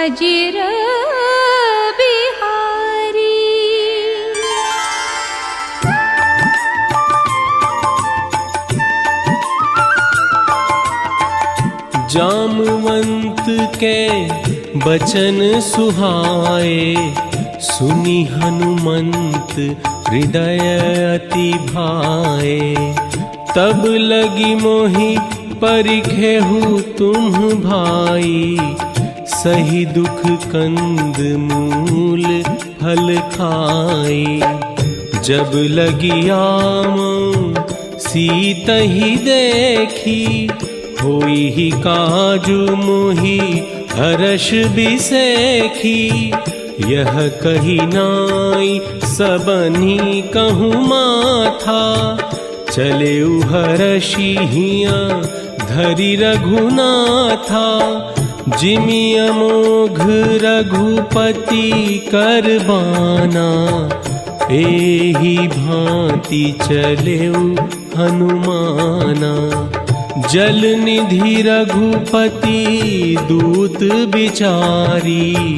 अजिर बिहारी। जामवंत के बचन सुहाए, सुनी हनुमंत हृदय अति भाए। तब लगी मोहि परिखेहु तुम भाई, सही दुख कंद मूल फल खाई। जब लगी आम सीतहि देखी, होई ही काजु मोहि हर्ष बिसेखी। यह कही नाई सबनी कहूँ माथा, चले हर्षि हिया धरि रघुनाथा। जिमि अमोघ रघुपति करबाना, एहि भांति चलेउ हनुमाना। जल निधि रघुपति दूत बिचारी,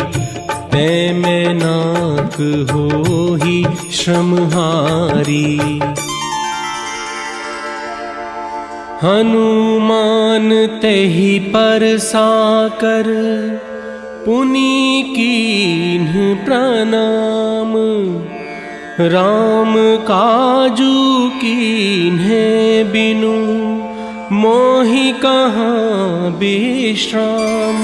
तै मैं नाक होहि श्रमहारी। हनुमान तेहि परसाकर, पुनि कीन्ह प्रणाम। राम काजू कीन्हे बिनु, मोहि कहाँ विश्राम।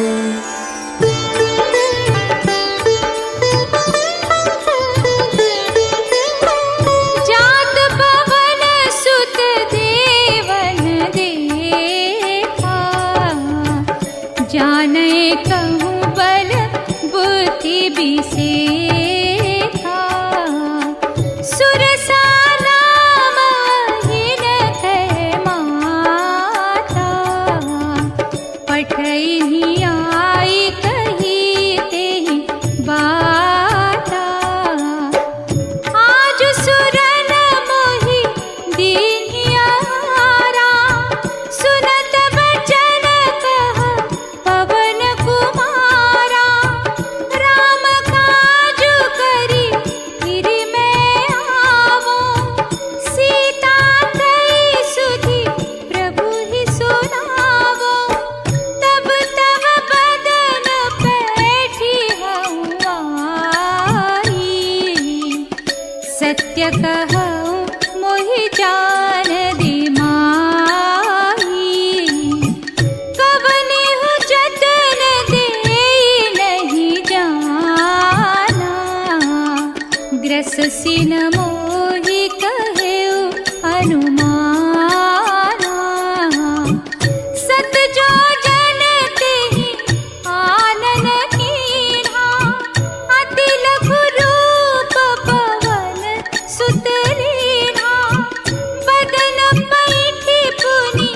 जात पवन सुत देवन देखा, जानै कहूँ बल बुद्धि बिसेखा। सुरसा सत्य कहूँ मोहि जान दिमाही। कवनेहु जतन देई नहीं जाना, ग्रस सिन मोहि कहेउ हनुमाना। सत जो जन तेहि आनन कीन्हा, अति लघु रूप पवन सुत लीन्हा। बदन पैठी पुनि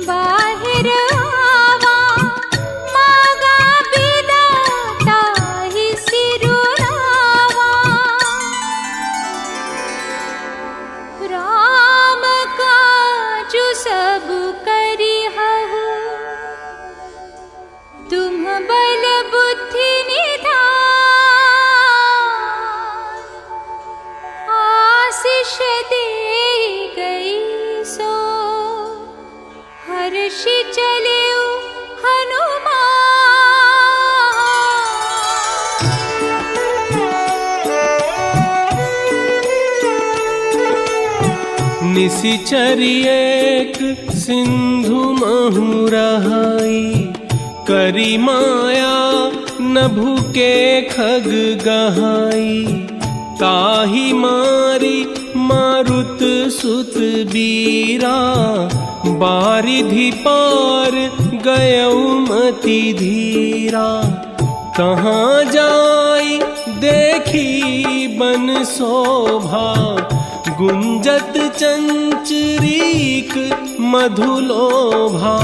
बाहिर आवा, मागा बिदा ताहि सिरुनावा। राम काजु सब करिहु, तुम बल बुद्धि निधान। आशीष दे गई सो, हर्षि चलेउ हनुमान। निशिचर एक सिंधु महु रहाई, करी माया नभु के खग गहाई। ताहि मारी मारुत सुत बीरा, बारिधि पार गयउ मति धीरा। कहाँ जाई देखी बन शोभा, गुंजत चंचरीक मधुलोभा।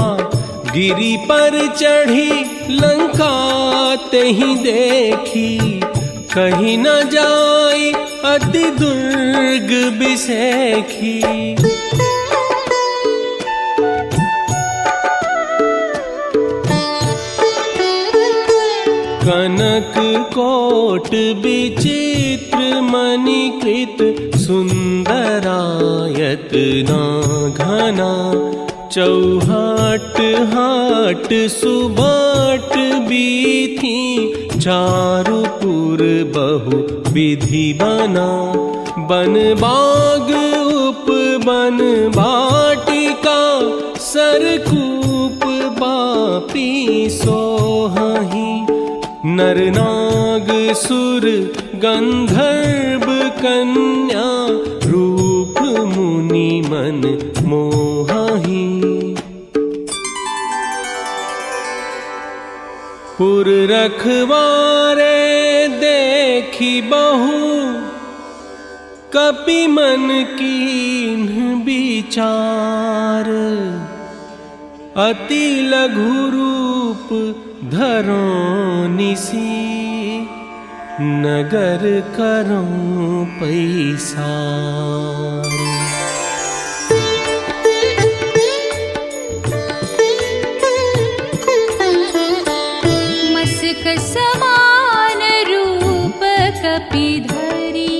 गिरि पर चढ़ी लंका तेहि देखी, कहीं न जाई अति दुर्ग बिसेखी। कनक कोट विचित्र मणिकृत सुंदरायत ना घना चौहाट हाट सुबाट बीथी चारुपुर बहु विधि बना बन बाग उप बन बाटिका सरकूप बापी सोहहि नरनाग सुर गंधर्व कन्या रूप मुनि मन मोहहि पुर रखवारे देखी बहु कपि मन कीन्ह विचार अति लघु रूप धरो निसी नगर करो पैसार मस्क समान रूप कपिधरी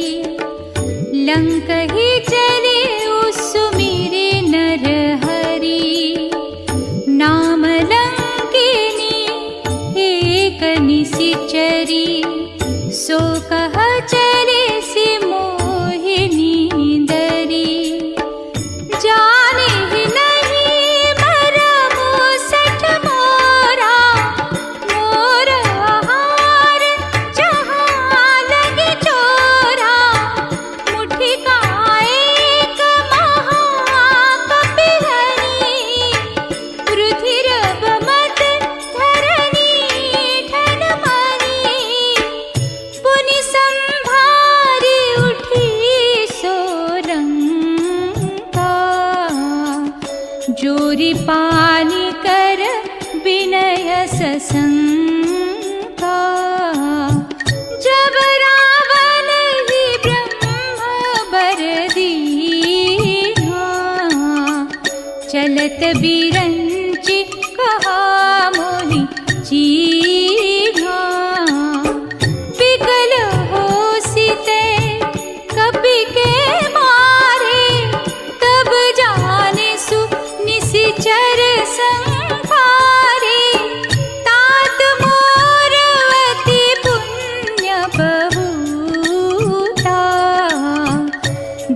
लंक ही चले सुमिरे नर हरि नाम लंकिनी एक निशिचरी सो कह चले सि मोहिनी दरी जाने ही नहीं मरमु सठ मोरा मोर आहार जहाँ लगे चोरा मुट्ठी का एक महाकपिहरी रुधिर बमत धरनी ठन मरी पुनि संभारी उठी सोलंका जोरी पानी कर विनय सशंका जब रावण ही ब्रह्म बर दीना चलत बिरंचि कहा मोहि चीना विकल हो सीते कपि के मारे तब जाने सु निशिचर संहारे तात मोरवती पुण्य बहुता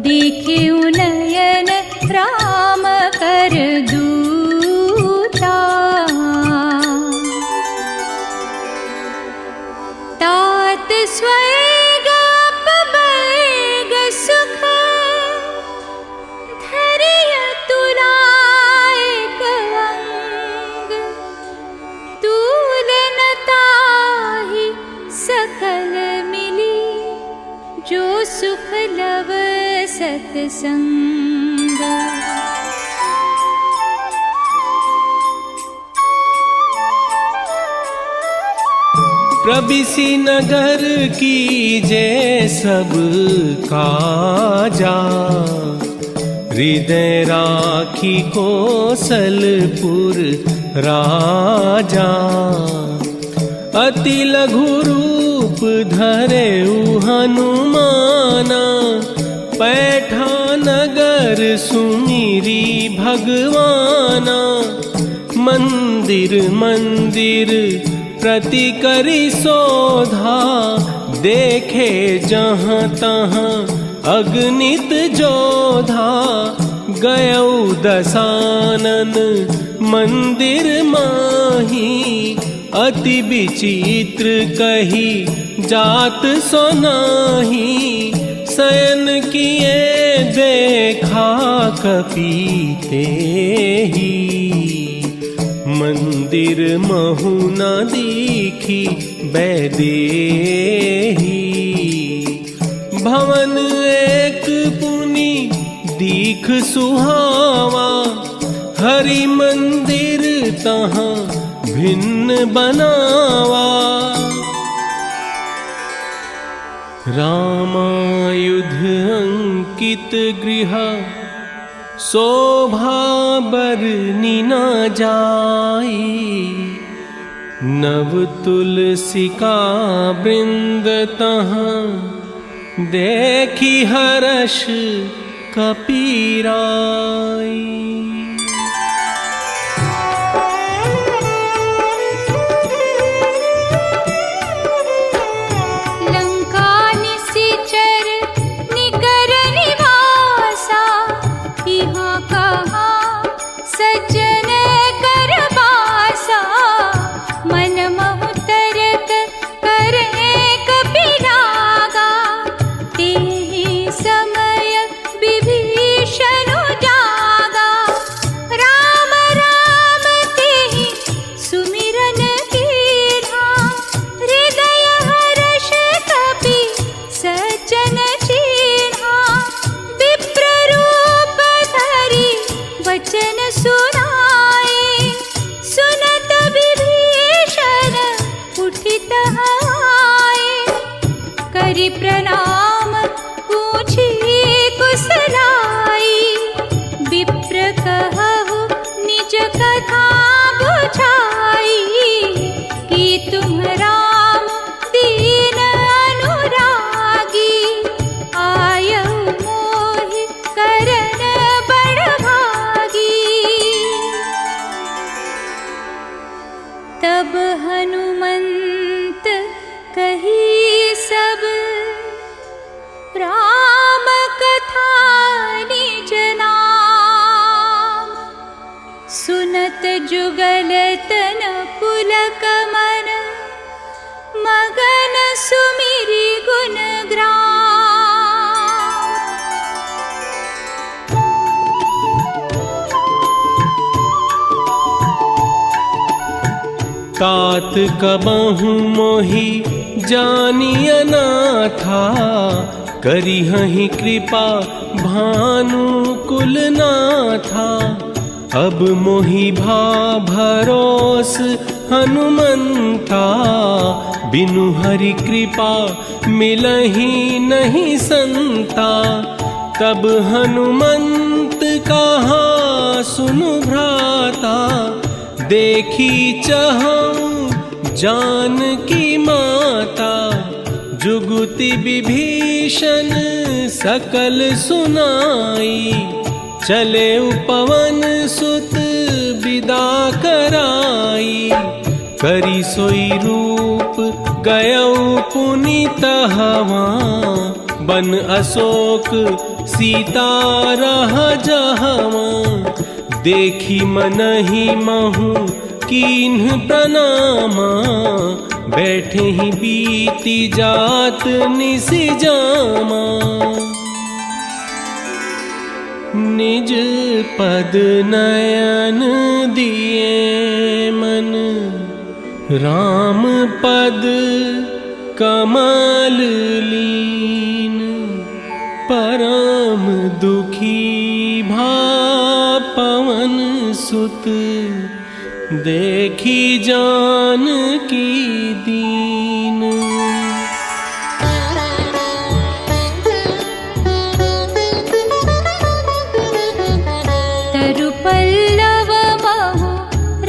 देखे नयन राम कर दूता तात स्वर्ग अपवर्ग सुख धरिय तुलायक अंग तूलनताहि सकल मिली जो सुख लव सत्संग प्रबिसी नगर की जय सब काजा हृदय राखी कौशलपुर राजा अति लघु रूप धरे हनुमाना पैठा नगर सुमिरी भगवाना मंदिर मंदिर प्रति करी शोधा देखे जहाँ तहाँ अगणित जोधा गयौ दशानन मंदिर माही अति विचित्र कही जात सोनाही शयन किए देखा कपीते ही मंदिर महु न दीखी बैदेही भवन एक पुनि दीख सुहावा हरि मंदिर तहाँ भिन्न बनावा रामायुध अंकित गृह शोभा बरनी न जाई नव तुलसी का वृंद तहाँ देखी हर्ष कपीराई। प्रणाम पूछी कुशलाई, विप्र कहु निज कथा बुझाई, कि तुम राम दीन अनुरागी, आयहु मोहि करन बड़ भागी। तब हनुमंत कही सब राम कथा निज नाम, सुनत जुगल तन पुलक मन, मगन सुमिरि गुण ग्राम। तात कबहु मोहि जानिय नाथा, करिहहि कृपा भानुकुल नाथा। अब मोहि भा भरोस हनुमंता, बिनु हरि कृपा मिलहि नहीं संता। तब हनुमंत कहा सुनु भ्राता, देखी चहु जानकी माता। जुगुति विभीषण सकल सुनाई, चले पवन सुत विदा कराई। करी सोई रूप गयऊ पुनीत हवा, बन अशोक सीता रह जहवा। देखी मनहि महु कीन्ह प्रणामा, बैठे ही बीती जात निस जामा। निज पद नयन दिए मन, राम पद कमल लीन। परम दुखी भा पवन सुत, देखी जानकी दीन। तरु पल्लव महु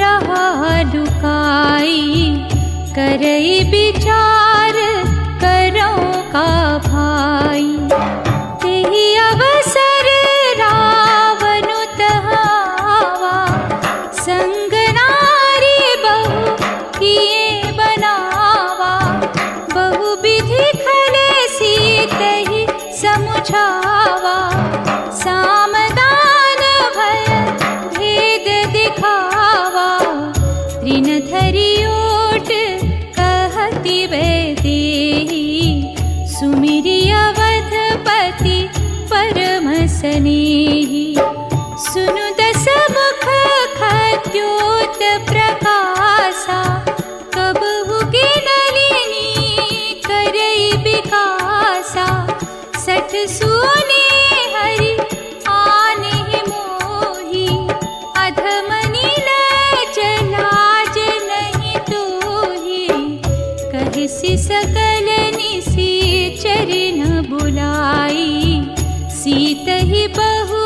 रहा लुकाई, करई विचार करो का भाई। तेहि अवसर रावनु तहावा, संग नारी बहु किए बनावा। बहु विधि खले सीतहि समुझावा, सामदान भय भेद दिखावा। तृण धरि ओट कहति वैदेही, सुमिरि अवधपति परम स्नेही। सुनु दस मुख खद्योत प्रकाशा, कबहु गिनलिनी करई विकासा। सठ सुने हरि आने मोहि, अधम नीलज लाज नहीं तोहि। कहसि सकल निसी चरण बुलाई, सीतहि बहु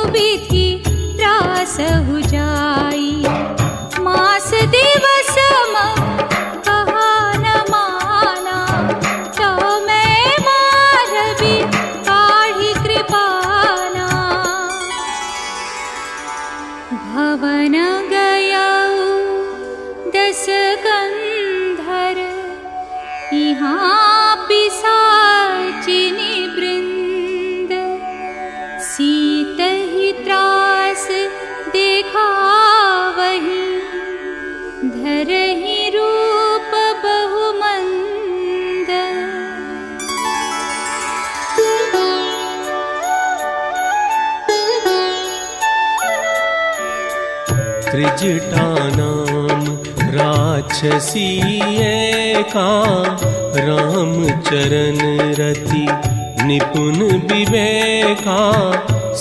रस गंधर यहाँ पिशाचिनी वृंद सीत ही त्रास देखा वही धरहि रूप बहुमंद। त्रिजटा नाम राक्षसी एका रामचरण रति निपुण विवेका।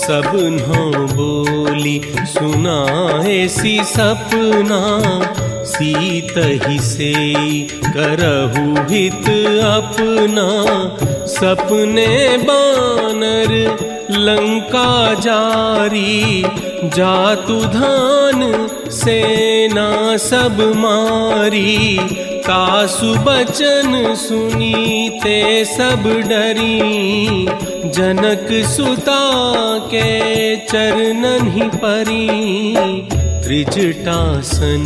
सब नौ बोली सुनाए सी सपना सीत ही से करहु हित अपना। सपने बानर लंका जारी जातु धान सेना सब मारी। तासु बचन सुनीते सब डरी जनक सुता के चरणन ही परी। त्रिजटासन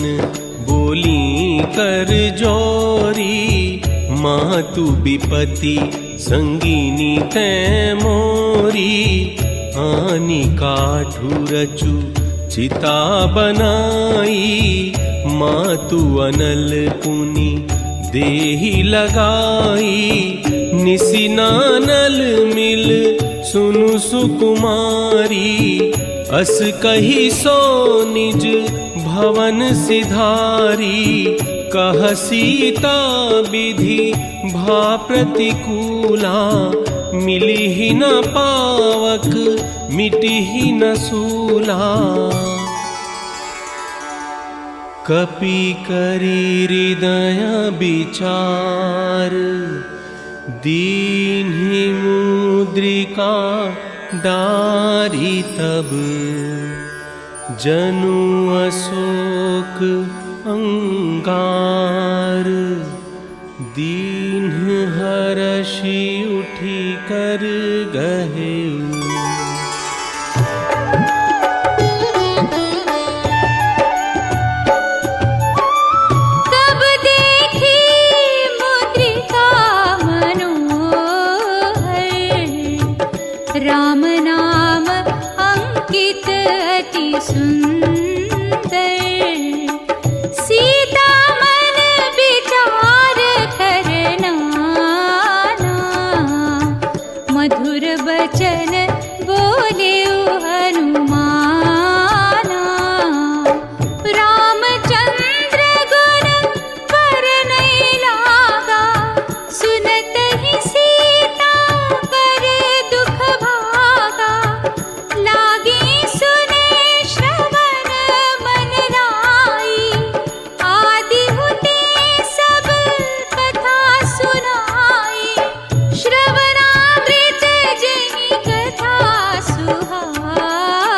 बोली कर जोरी मातु विपति संगीनी तै मोरी। आनी काठू रचु चिता बनाई मातु अनल पुनि देहि लगाई। निसिनानल मिल सुनु सुकुमारी अस कही सो निज भवन सिधारी। कह सीता विधि भा प्रतिकूला मिली ही न पावक मिटी ही न सूला। कपि करी हृदय विचार दीन्हि मुद्रिका डारी। तब जनु अशोक अंगार दीन्ह हरषि उठी कर गहेउ। राम नाम अंकित अति सुंदर। सीता मन विचार करना मधुर बचन बोले हनुमाना। रामचंद्र गुण पर नहीं लागा सुनत ही सीता कर दुख भागा। लागी सुने श्रवण मन लाई आदि हुते सब कथा सुनाई। श्रवणामृत जनि कथा सुहाई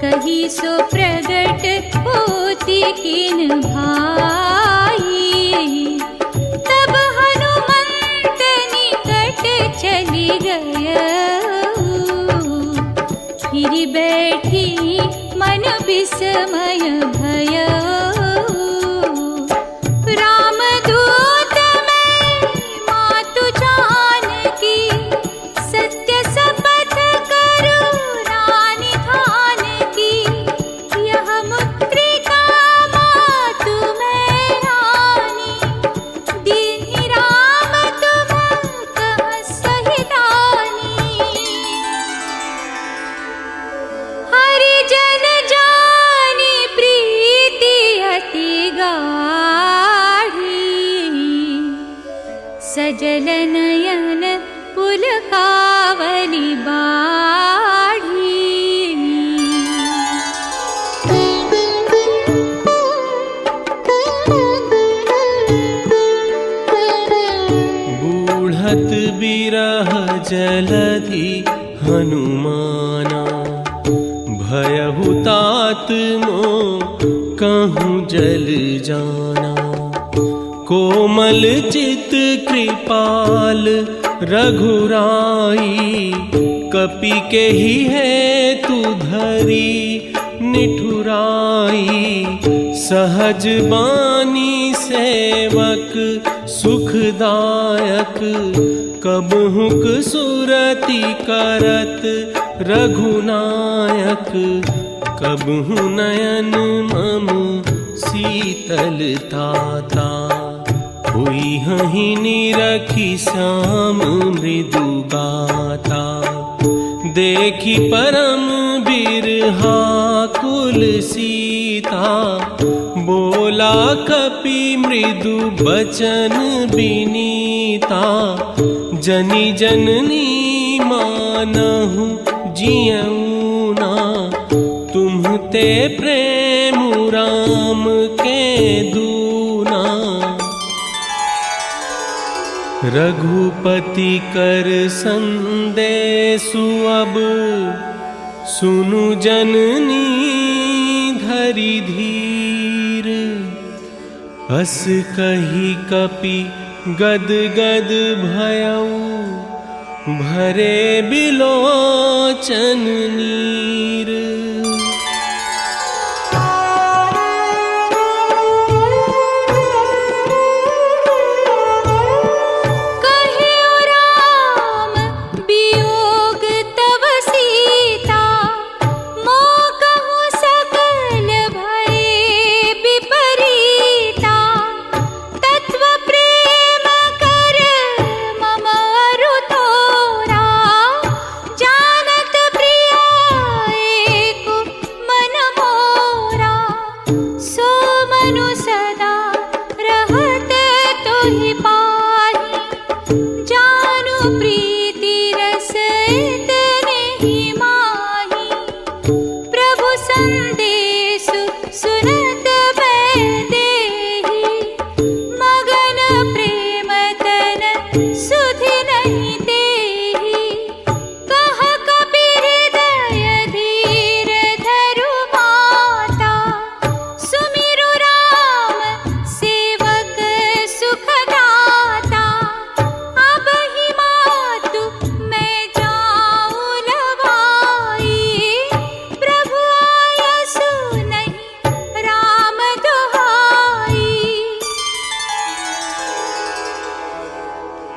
कही सो प्रगट होती किन भाई। तब हनुमंत निकट चली गय फिर बैठी मन विस्मय भय। रामदूत मैं मातु जानकी सत्य शपथ करूं रानी ध्यान की। यह मुद्रिका मातु मैं रानी दीन्हि राम तुम कह सहितानी। हरिजन जानी प्रीति अति गाढ़ी सजल नयन पुलकावली बाढ़ी। बूढ़त बिरह जलधि हनुमाना। भयहु तात मो कहूँ जल जाना। कोमल चित कृपाल रघुराई कपि के ही है तू धरी निठुराई। सहज बानी सेवक सुखदायक, कबहुक सुरति करत रघुनायक, कबहु नयन मम शीतलताता, हुई हहि निरखी श्याम मृदु गाथा, देखी परम बिरहा कुल सीता, बोला कपि मृदु बचन बिनीता, जनि जननी मानहु जियऊ ना, तुम्हते प्रेम राम के दूना। रघुपति कर संदेशु अब, सुनु जननी धरि धीर, अस कही कपि गद गद भयउ, भरे बिलोचन नीर।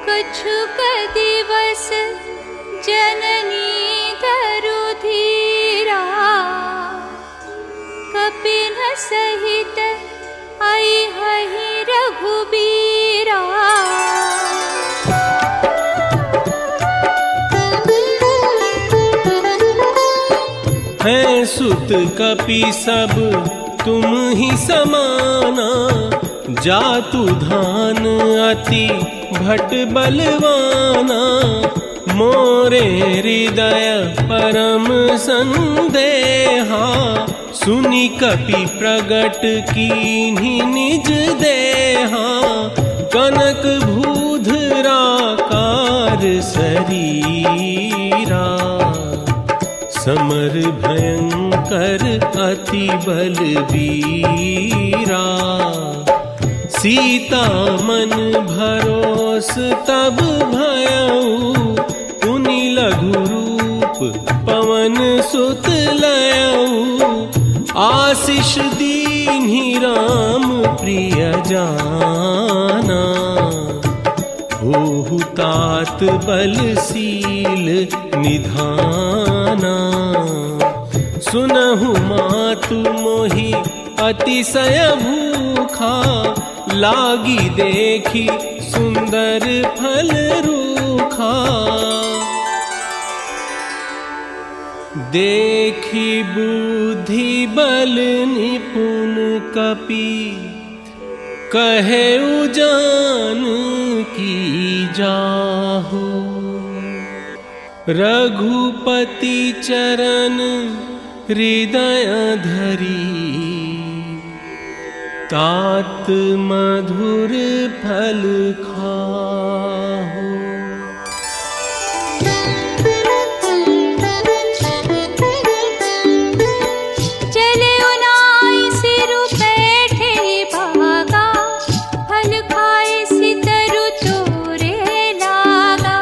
कछुक दिवस जननी धरु धीरा, कपिन सहित आई हहि रघुबीरा। हैं सुत कपि सब तुम ही समाना, जातु धान अति भट बलवाना, मोरे हृदय परम संदेहा, सुनि कपि प्रगट कीन्हि निज देहा, कनक भूधराकार शरीरा, समर भयंकर अति बलवीरा, सीता मन भरोस तब भयऊ, पुनि लघु रूप पवन सुत लयऊ, आशीष दीन्हि राम प्रिय जाना, होहु तात बलशील निधाना, सुनहु मातु मोहि अतिशय भूखा, लागी देखी सुंदर फल रूखा, देखी बुद्धि बल निपुण कपि, कहे उजान की जाहु, रघुपति चरण हृदय धरी, तात मधुर फल खाहु। चले उनाई सिरु बैठे भागा, फल खाए सितरु तोरे लागा,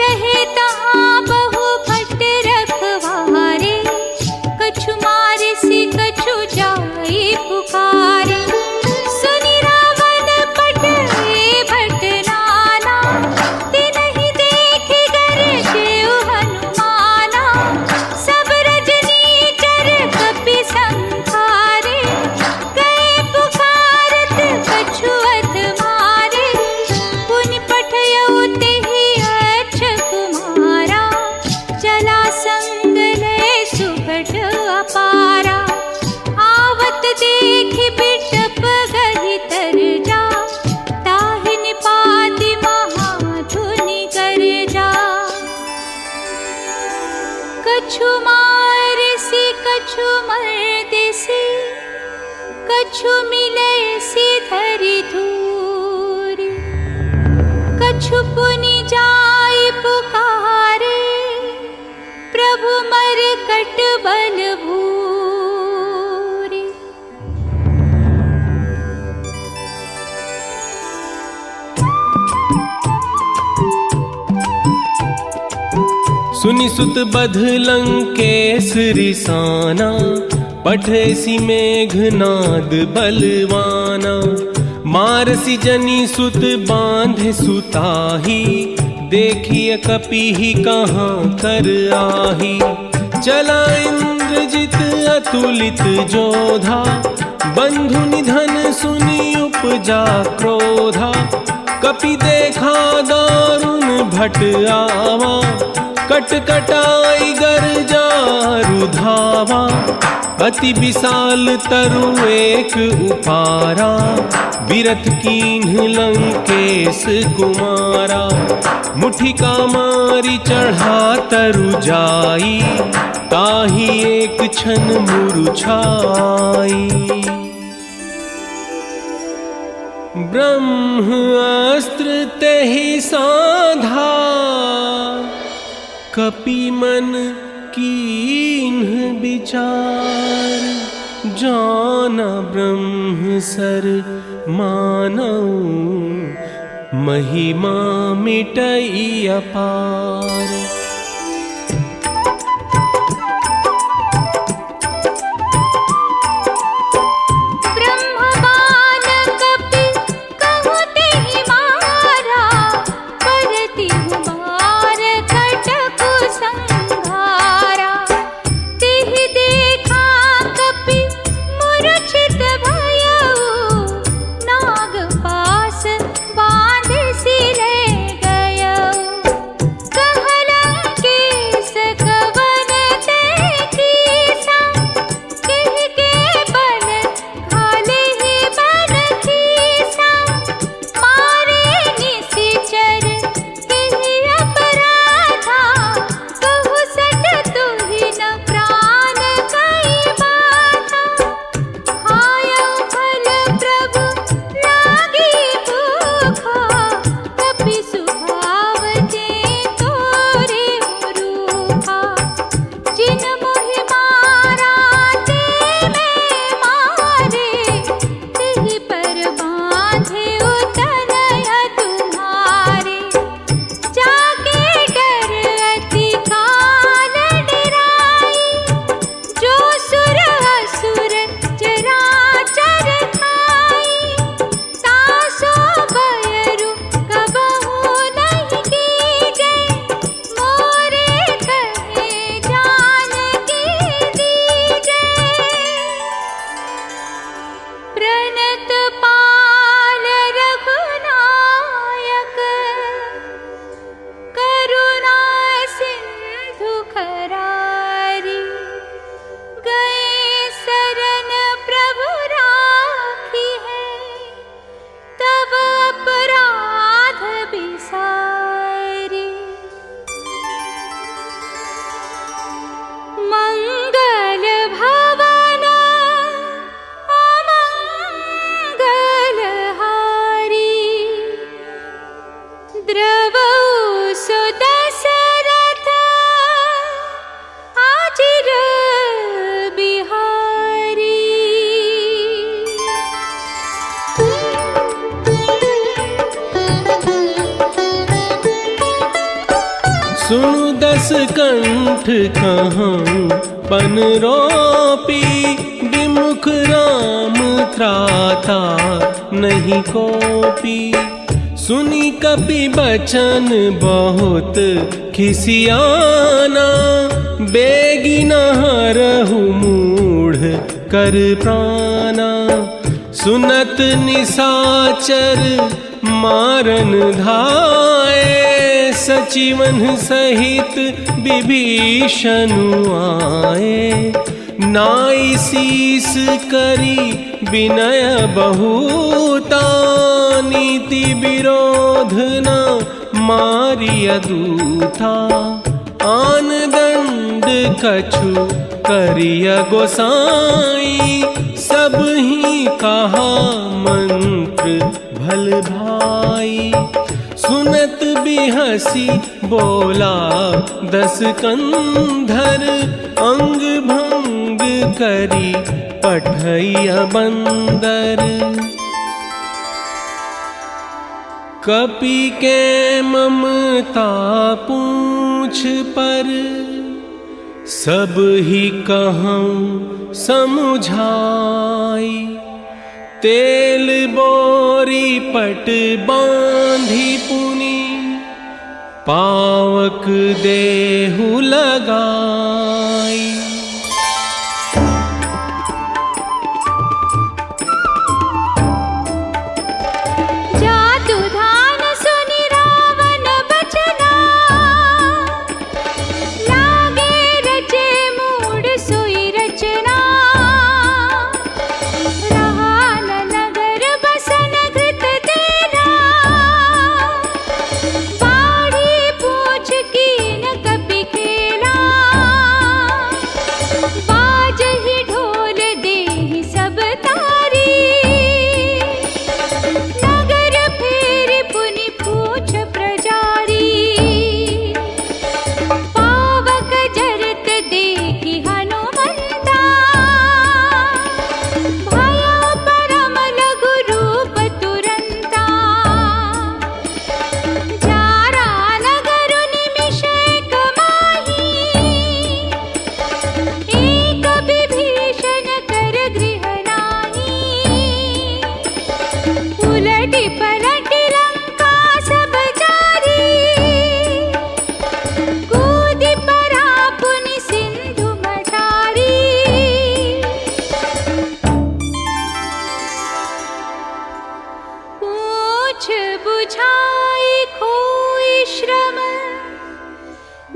रहे तहाँ बहु भट रखवारे, कछु मारे सि कछु जाई पुकारे, कछु मिले सिधरि धूरी, कछु पुनि जाय पुकारे, प्रभु मरकट बल भूरी। सुनि सुत बध लंकेश रिसाना, पठेसी मेघनाद बलवाना। मारसी जनी सुत बांधे सुताही, देखिए कपिहि कहाँ कर आही। चला इंद्रजित अतुलित जोधा, बंधु निधन सुनि उपजा क्रोधा। कपि देखा दारुण भट आवा, कटकटाई गर्जा रुधावा। अति विशाल तरु एक उपारा, बिरथ कीन्ह लंकेश कुमारा। मुठिका मारी चढ़ा तरु जाई, ताही एक क्षण मुरुछाई। ब्रह्मास्त्र तेहि साधा, कपि मन कीन्ह विचार। जाना ब्रह्म सर मानऊ, महिमा मिटई अपार। सुनु दस कंठ कहाँ पन रोपी, विमुख राम त्राता नहीं कोपी। सुनी कपि बचन बहुत खिसियाना, बेगी न हरहु मूढ़ कर प्राणा। सुनत निशाचर मारन धाये, सचिवन सहित विभीषणु आए। नाई शीस करी विनय बहुता, नीति विरोध न मारिय दूता। आन दंड कछु करिय गोसाई, सब ही कहा मंत्र भल भाई। सुनत बिहसी बोला दस कंधर, अंग भंग करी पठैया बंदर। कपि के ममता पूछ पर, सब ही कहूँ समुझाई। तेल बोरी पट बांधी पुनि, पावक देहु लगाई।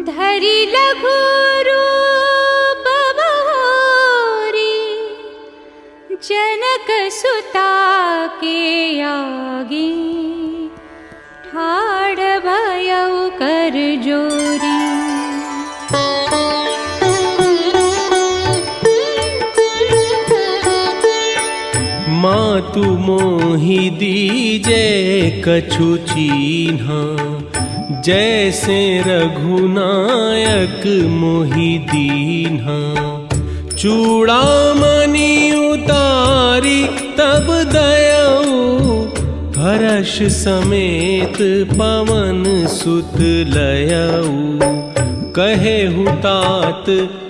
धरि लघु रूप बहोरी, जनक सुता के आगे ठाड़ भयउ कर जोरी। मातु मोहि दीजे कछु चीन्हा, जैसे रघुनायक मोहि दीन्हा। चूड़ामणि उतारी तब दयऊ, हर्ष समेत पवन सुत लयऊ। कहे हुतात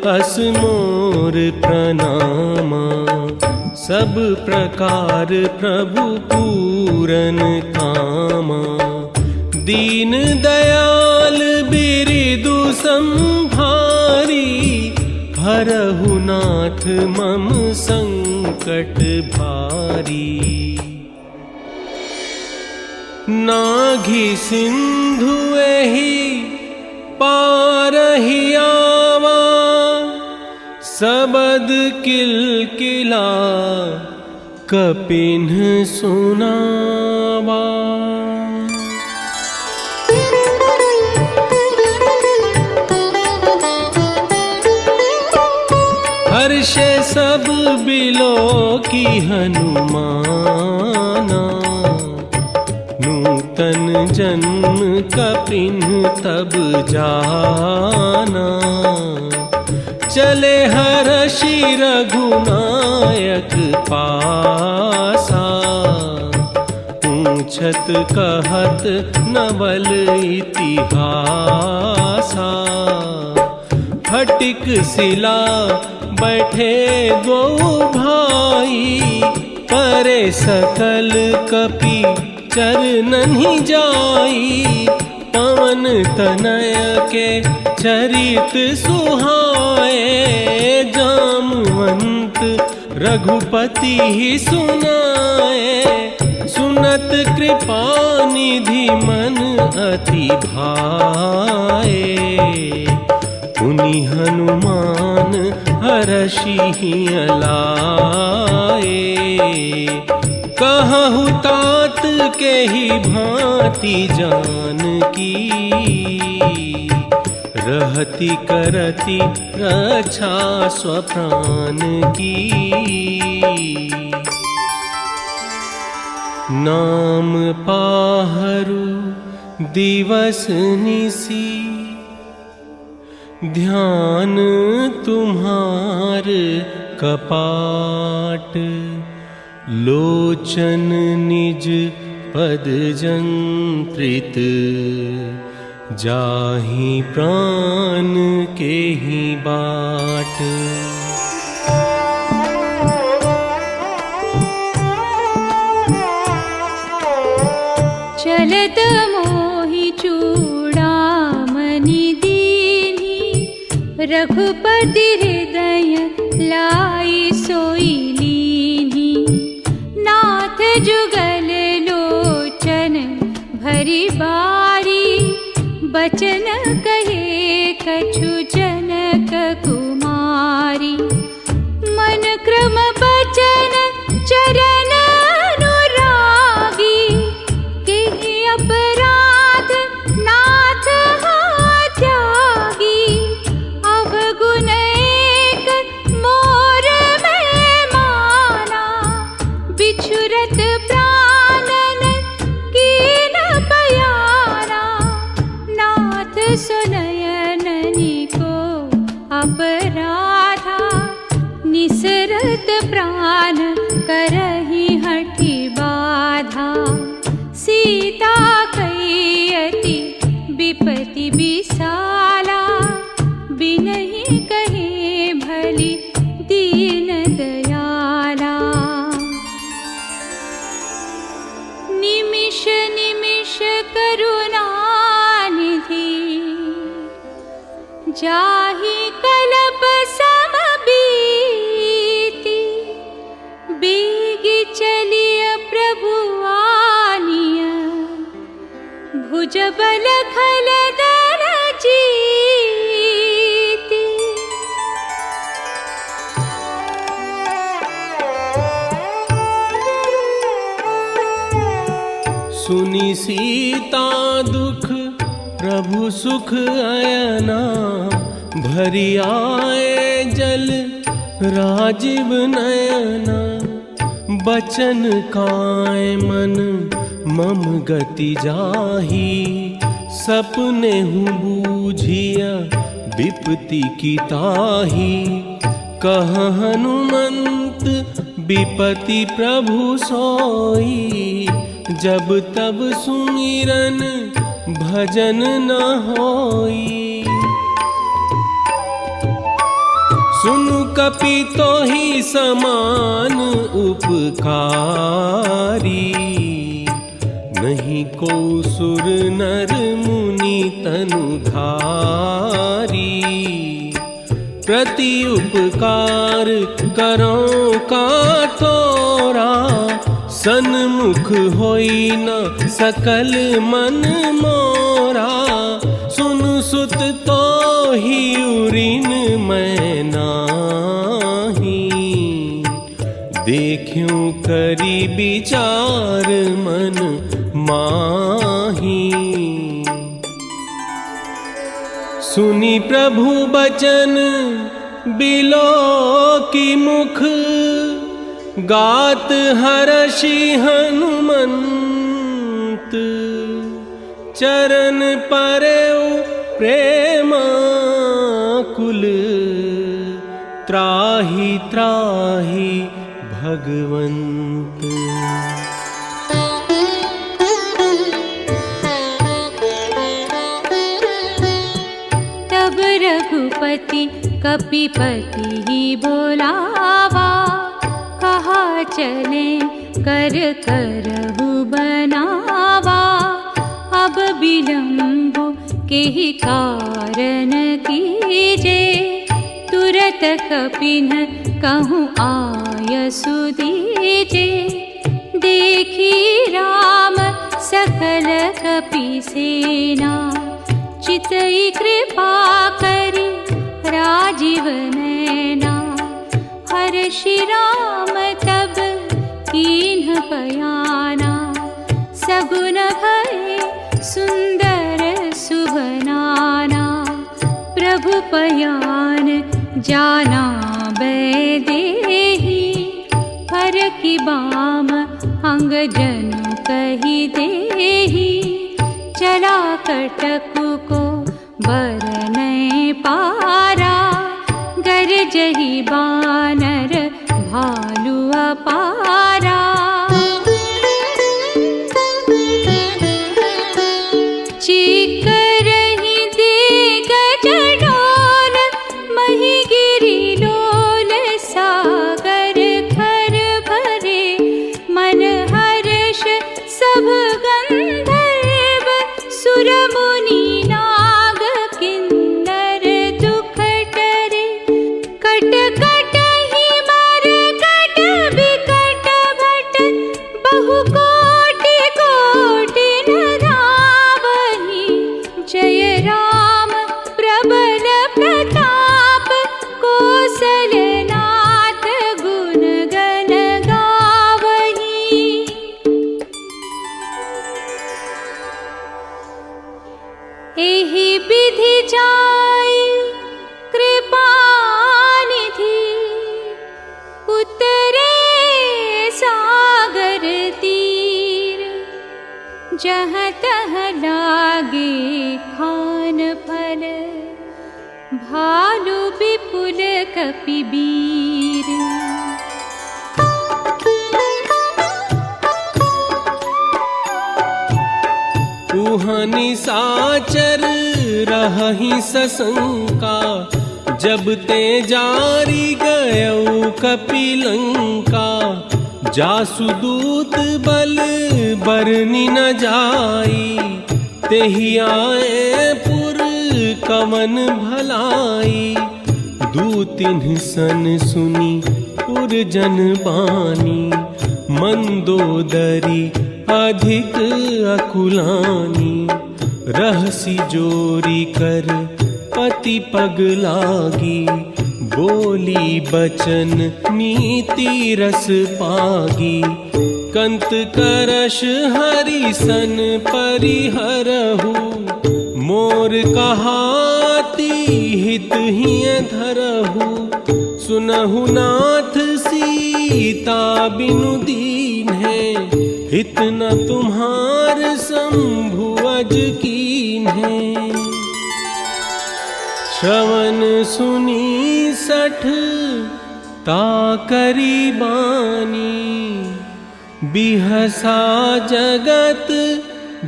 अस मोर प्रणामा, सब प्रकार प्रभु पूरन कामा। दीन दयाल बिरिदु संभारी, हरहु नाथ मम संकट भारी। नाघि सिंधु एहि पारहि आवा, सबद किलकिला कपिन्ह सुनावा। हर्षे सब बिलो की हनुमाना, नूतन जन्म कपिन्ह तब जाना। चले हर्षि रघुनायक पासा, पूछत कहत नवल इतिहासा। फटिक शिला बैठे दो भाई, करे सकल कपि चरनहि जाई। पवन तनय के चरित सुहाए, जामवंत रघुपति ही सुनाए। सुनत कृपा निधि मन अति भाए, पुनि हनुमान हर्षि अलाए। कहु तात के ही भांति जानकी, रहति करति रक्षा स्वप्राण की। नाम पाहरू दिवस निसी, ध्यान तुम्हार कपाट, लोचन निज पद जंत्रित, जाहि प्राण के ही बाट। चलत मोहि चूड़ामणि दीन्हि, रघुपति हृदय लाई सोई लीन्हि। नाथ जुगल लोचन भरी बारी, बचन कहे कछु जनक कुमारी। मन क्रम बचन चरण अनुरागी, केहि अपराध नाथ हा त्यागी। अवगुण एक मोर में माना, बिछुरत प्राणन कीन बयाना। नाथ सुनयननि को अपराधा, निसरत प्राण करहि हठि बाधा। सीता कई अति विपति विसाला, बिनहि कहे भली दीन दयाला। निमिष निमिष करुणानिधि, जाहि कल्प समबीति। बेगी चलिय प्रभु आनिय, भुज बल खल दर जीति। सुनि सीता दुख प्रभु सुख अयना, भरी आए जल राजीव नयना। बचन काय मन मम गति जाही, सपने हूँ बूझिया विपत्ति की ताही। कह हनुमंत विपत्ति प्रभु सोई, जब तब सुमिरन भजन न होई। सुनु कपि तोहि समान उपकारी, नहीं को सुर नर मुनि तनुधारी। प्रति उपकार करो का तोरा, सन्मुख होई न सकल मन मोरा। सुनु सुत तो ही उरिन मैं नाही, देखूं करी विचार मन माही। सुनी प्रभु बचन बिलो की मुख, गात हर्षि हनुमंत। चरण परेउ प्रेमाकुल, त्राहि त्राहि भगवंत। तब रघुपति कपिपति ही बोलावा, कहा चले कर करहु बनावा। अब विलंब केहि कारण कीजे, तुरत कपिन कहूँ आयसु दीजे। देखी राम सकल कपि सेना, चितई कृपा करी राजीव नैना। हर्षि राम तब कीन्ह बयाना, सगुन भये सुंदर सुभनाना। प्रभु पयान जाना बैदेही, हर की बाम अंगजनु कही देहि, चला कटकु को बरनै पारा। गरजहि बानर भालु अपारा। चिकरहि देग जडोल, महिगिरि लोल सागर खर भरे। मन हर्ष सब गंधर्व, सुर मुनि नाग किन्नर दुख टरे। कट कटहि मरकट बिकट भट, बहु कोटि कोटि न धावहि। जय राम प्रबल प्रताप, कौसलनाथ गुण गण गावहि। एहि विधि जाय कृपा निधि, उतरे सागर तीर। जहाँ तहाँ लागे खान फल, भालु विपुल कपिबीर। उहाँ निशाचर रहहि सशंका, जब ते जारी गयौ कपिलंका। जासु दूत बल बरनि न जाई, तेहि आए पुर कवन भलाई। दूतिन्ह सन सुनी पुरजन बानी, मंदोदरी अधिक अकुलानी। रहसी जोरी कर पति पग लागी, बोली बचन नीति रस पागी। कंत करश हरिसन परिहरहु, मोर कहाती हित हिय धरहु। सुनहु नाथ सीता बिनु दीन है, हित न तुम्हार शंभु अज कीन है। श्रवण सुनी सठ ताकरी बानी, बिहसा जगत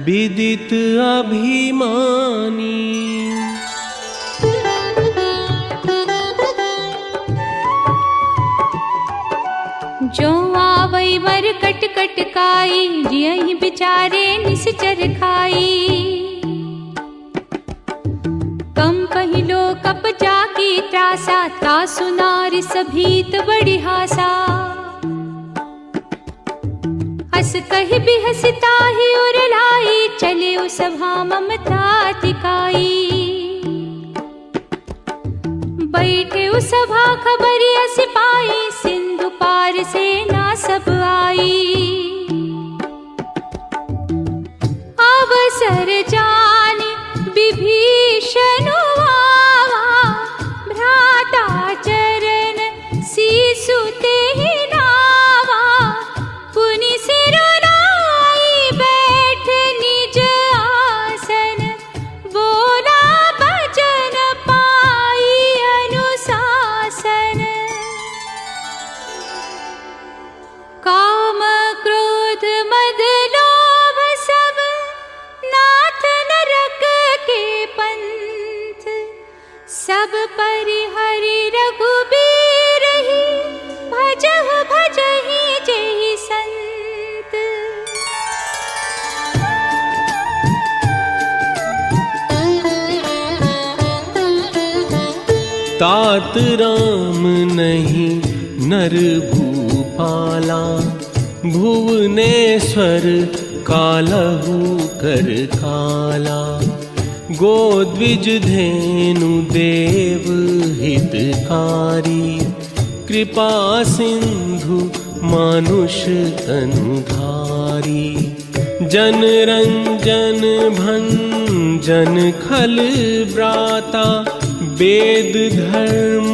विदित अभिमानी। जो आवै वर कट कट काई, जियहि बिचारे निश्चर खाई। कम पहिलो कप जाकी त्रासा, तासु नारि सभीत बड़ी हासा। हस कहि बिहसि ताहि उर लाई, चले उ सभा ममता तिकाई। बैठे उ सभा खबरिया सिपाही, सिंधु पार सेना सब आई। अवसर जानि विभीषण आवा, भ्राता चरण सीसु तेहि नावा। पुनि सिरु नाई बैठ निज आसन, बोला बचन पाई अनुशासन। काम क्रोध मद लोभ सब, नाथ नरक के पंथ। सब परिहरि रघुबीर ही, भजहु भजहि जेहि संत। तात राम नहीं नर भूपाला, भुवनेश्वर कालहु कर काला। गोद्विज धेनु देव हितकारी, कृपा सिंधु मानुष तनुधारी। जन रंजन भंजन खल ब्राता, वेद धर्म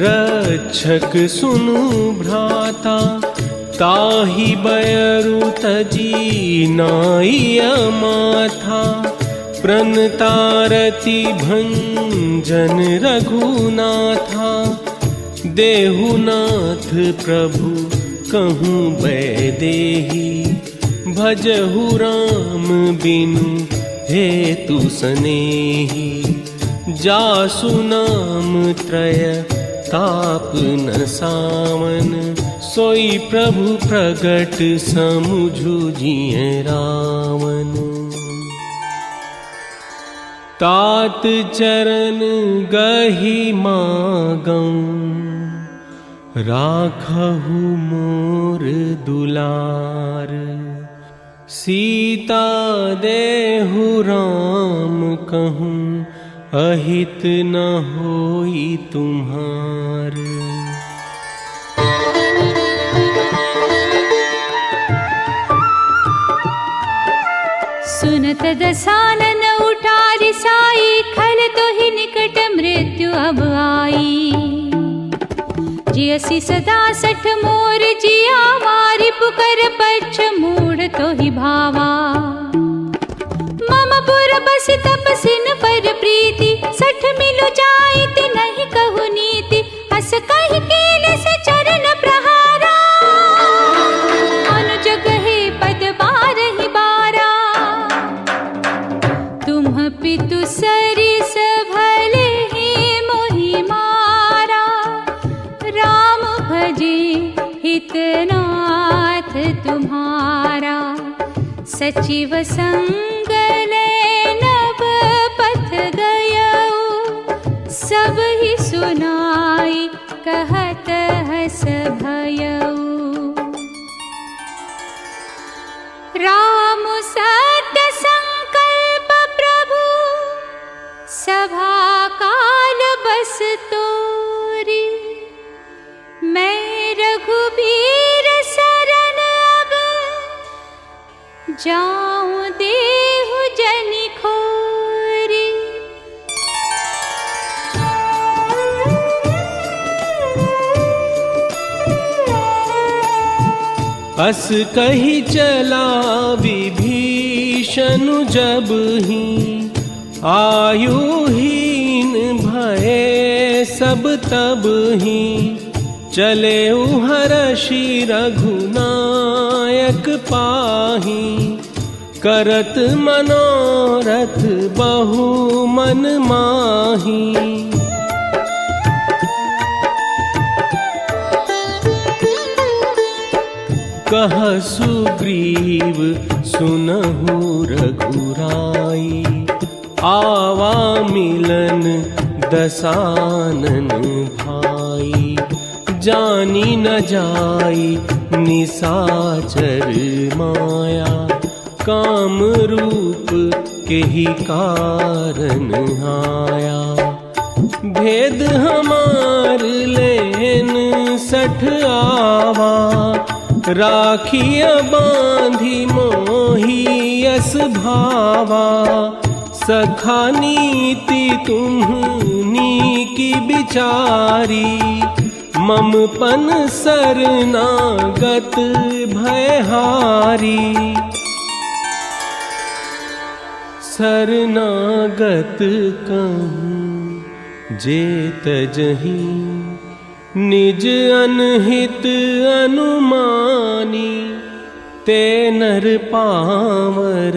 रक्षक सुनु भ्राता। ताहि बयरु तजी नाइया माथा, प्रणतारति भंजन रघुनाथा। देहुनाथ प्रभु कहूँ बैदेही, भजहु राम बिनु हेतु सनेही। जासु नाम त्रय ताप न सावन, सोई प्रभु प्रगट समुझु जिय रावण। तात चरण गहि मागं, राखहु मोर दुलार। सीता देहु राम कहूँ, अहित न होई तुम्हार। सुनत दसानन उठारि साई, खल तो ही निकट मृत्यु अब आई। जियसि सदा सठ मोर जिया, मारि पुकर पक्ष मूढ़ तो ही भावा। मम पुर बस तपसिन पर प्रीति, सठ मिलु जाइत नहीं कहु नीति। हस कहि केल से चरण प्रहारा, अनुज कहे पद बारहि बारा। तुम पितु सरिस भले ही मोहि मारा, राम भजे हितनाथ तुम्हारा। सचिव संग नभ पथ गयऊ, सब ही सुनाई कहत हस भयऊ। राम सत्य संकल्प प्रभु, सभा काल बस तोरी। मैं रघुबीर शरण अब, जाऊं देहु जनि खोरी। अस कही चला विभीषण जब ही, आयुहीन भये सब तब ही। चले हरषि रघुनायक पाही, करत मनोरथ बहु मन माही। कह सुग्रीव सुनहु रघुराई, आवा मिलन दसानन भाई। जानी न जाई निसाचर माया, काम रूप के ही कारण आया। भेद हमार लेन सठ आवा, राखिया बांधी मोही यस भावा। सखा नीति तुम्हनी की बिचारी, ममपन शरणागत भयहारी। शरणागत कहूँ जेत जही, निज अनहित अनुमानी। ते नर पावर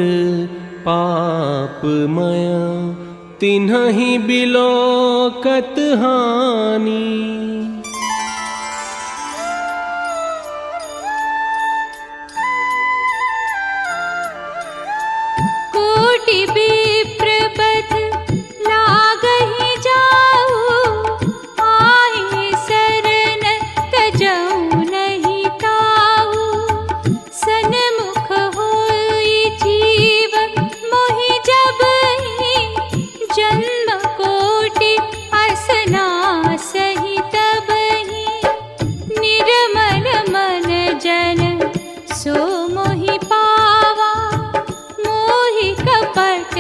पापमया, तिन्हि बिलोकत हानि। कोटि विप्र बध लागहि जाऊ, आए शरण तजऊ नहीं ताऊ। सन्मुख होई जीव मोहि जबहि, जन्म कोटि असना सही तबहि। निर्मल मन जन सो मोहि पावा, मोहि कपट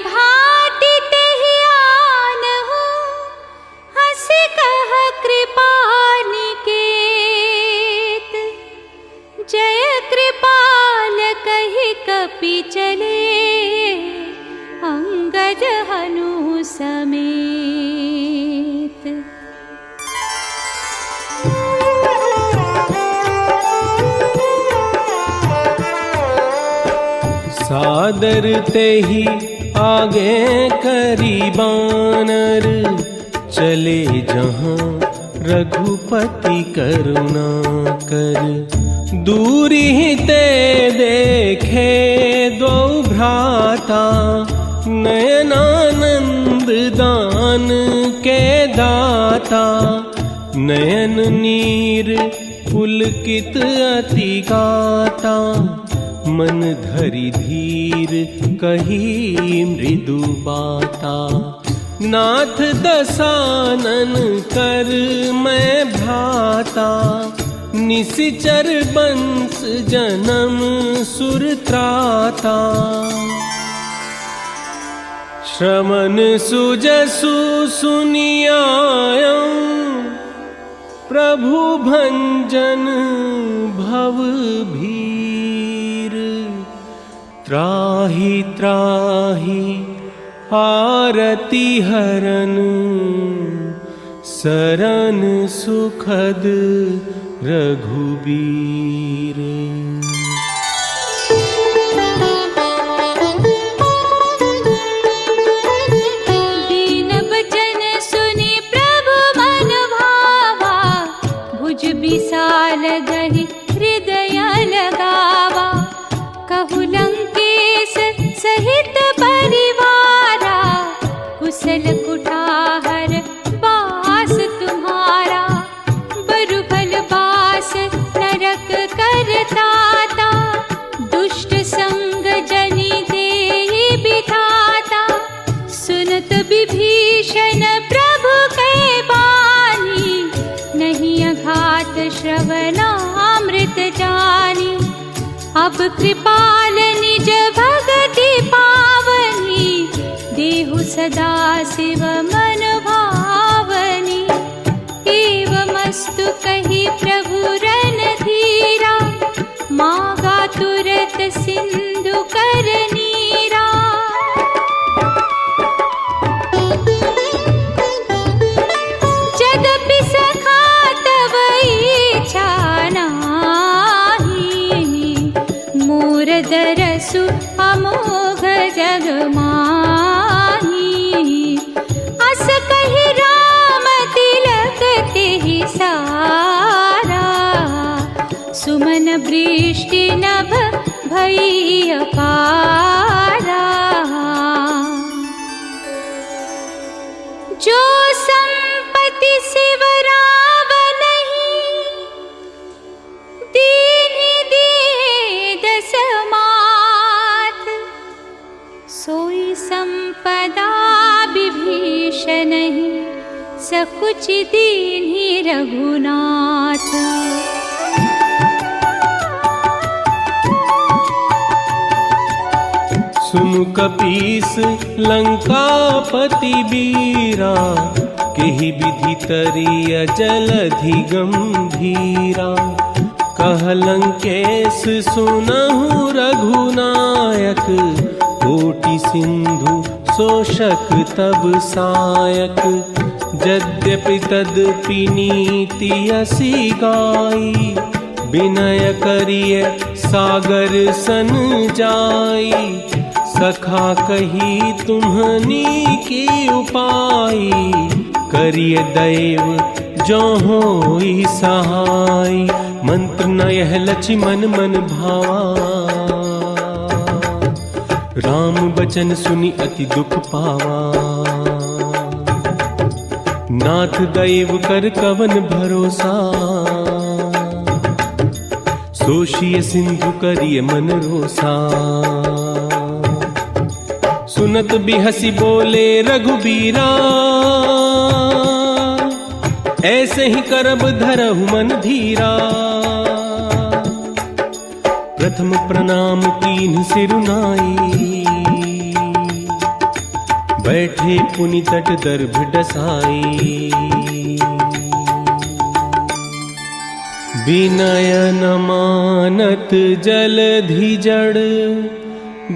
भांति तेहि आनहु, हंसि कह कृपानिकेत। जय कृपाल कहि कपि चले, अंगद हनु समेत। सादर तेहि आगे करी बानर, चले जहाँ रघुपति करुणा कर। दूरी ते देखे दो भ्राता, नयनानंद दान के दाता। नयन नीर पुलकित अति गाता, मन धरि धीर कही मृदु बाता। नाथ दसानन कर मैं भ्राता, निशिचर बंस जन्म सुर त्राता। श्रवण सुजसु सुनियायं, प्रभु भंजन भव भीर। त्राहि त्राहि आरती हरन, सरन सुखद रघुबीर। दीन बचन सुनि प्रभु मन भावा, भुज विशाल गहि हृदय लगावा। कहु लंकेश सहित परिवारा, कुशल कुठाहर बास तुम्हारा। बरु भल बास नरक करताता, दुष्ट संग जनि देहि बिधाता। सुनत विभीषण प्रभु कै बानी, नहीं अघात श्रवणामृत जानी। अब कृपाल निज भगति पावनी, देहु सदा शिव मन भावनी। एवमस्तु कहि प्रभु रणधीरा, मागा तुरत सिंधु कर नीरा। यद्यपि सखा तव इच्छा नाहि, मोर दरसु अमोघ जग माही। अस कहि राम तिलक तेहि सारा, सुमन वृष्टि नभ भई अपारा। जो संपत्ति शिव रावनहि, दीन्हि दिए दस मात। सोई संपदा विभीषणहि, सकुच दीन्हि रघुनाथ। सुनु कपीस लंकापति बीरा, केहि विधि तरिय जलधि गंभीरा। कह लंकेश सुनहु रघुनायक, कोटि सिंधु शोषक तब सायक। यद्यपि तदपि नीति असी गाई, विनय करिय सागर सन जाई। सखा कही तुम्हनी की उपाई, करिय दैव जो होई सहाय। मंत्र न यह लक्ष्मण मन भावा, राम बचन सुनि अति दुख पावा। नाथ दैव कर कवन भरोसा, सोषिय सिंधु करिय मन रोसा। सुनत बिहसी बोले रघुबीरा, ऐसे ही करब धरहु मन धीरा। प्रथम प्रणाम कीन्ह सिरुनाई, बैठे पुनि तट दर्भ डसाई। विनय न मानत जलधि जड़,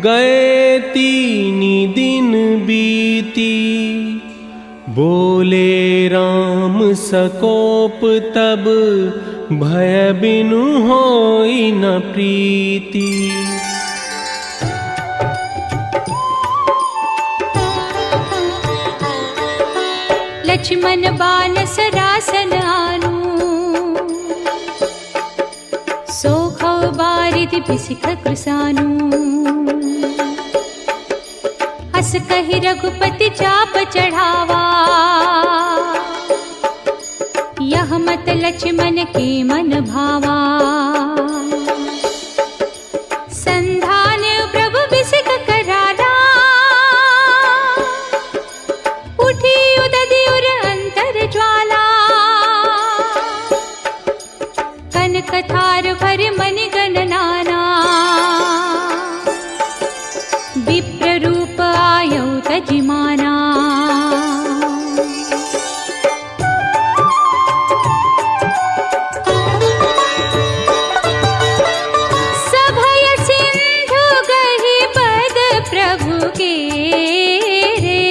गए तीनी दिन बीती। बोले राम सकोप तब, भय बिनु होई न प्रीति। लक्ष्मण बान सरासन आनु, सोखौ बारिधि बिसिख कृसानु। हस कहि रघुपति चाप चढ़ावा, यह मत लक्ष्मण के मन भावा। संधान प्रभु बिसिख करारा, उठी उदधि उर अंतर ज्वाला। कनक थार भर मन गण नाना, विप्र रूप आयौ तजिमाना। सभय सिंधु गहि पद प्रभु के रे,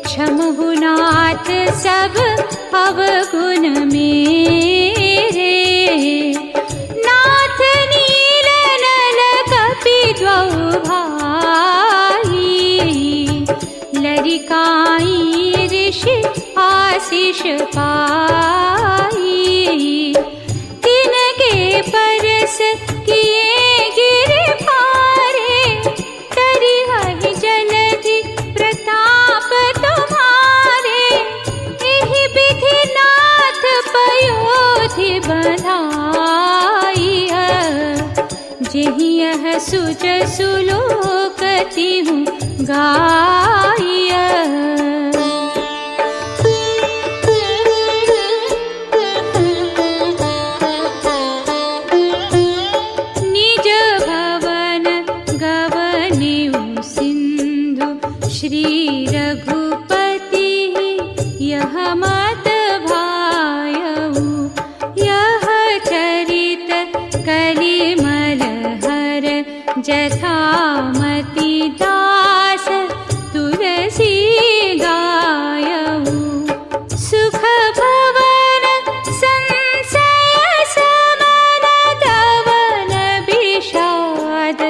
क्षमहु नाथ सब अवगुण मेरे। नाथ नील नल कपि द्वौ भाई, लरिकाई ऋषि आशीष पाई। तिनके परस किए गिर भारे, तरिहहि जलधि प्रताप तुम्हारे। एहि विधि नाथ पयोधि बंधाई, जेहि यह सुज सुलोकति हूँ गाय। निज भवन गवनेउ सिंधु, श्री रघुपति यह मत भायउ। यह चरित कलिमल हर, जथामति दास तुलसी गायउ। सुख भवन संशय समन, धवन विषाद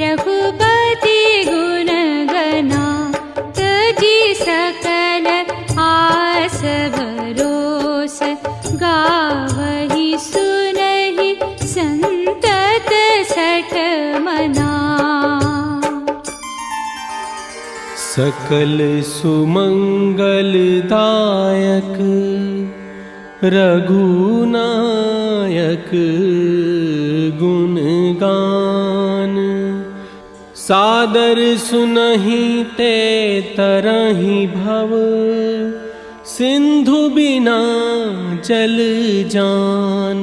रघुपति गुण गना। तजि सकल आस भरोस, गावहि सुनहि संतत सठ मना। सकल सुमंगल दायक, रघुनायक गुणगान। सादर सुनहि ते तरहि भव, सिंधु बिना जल जान।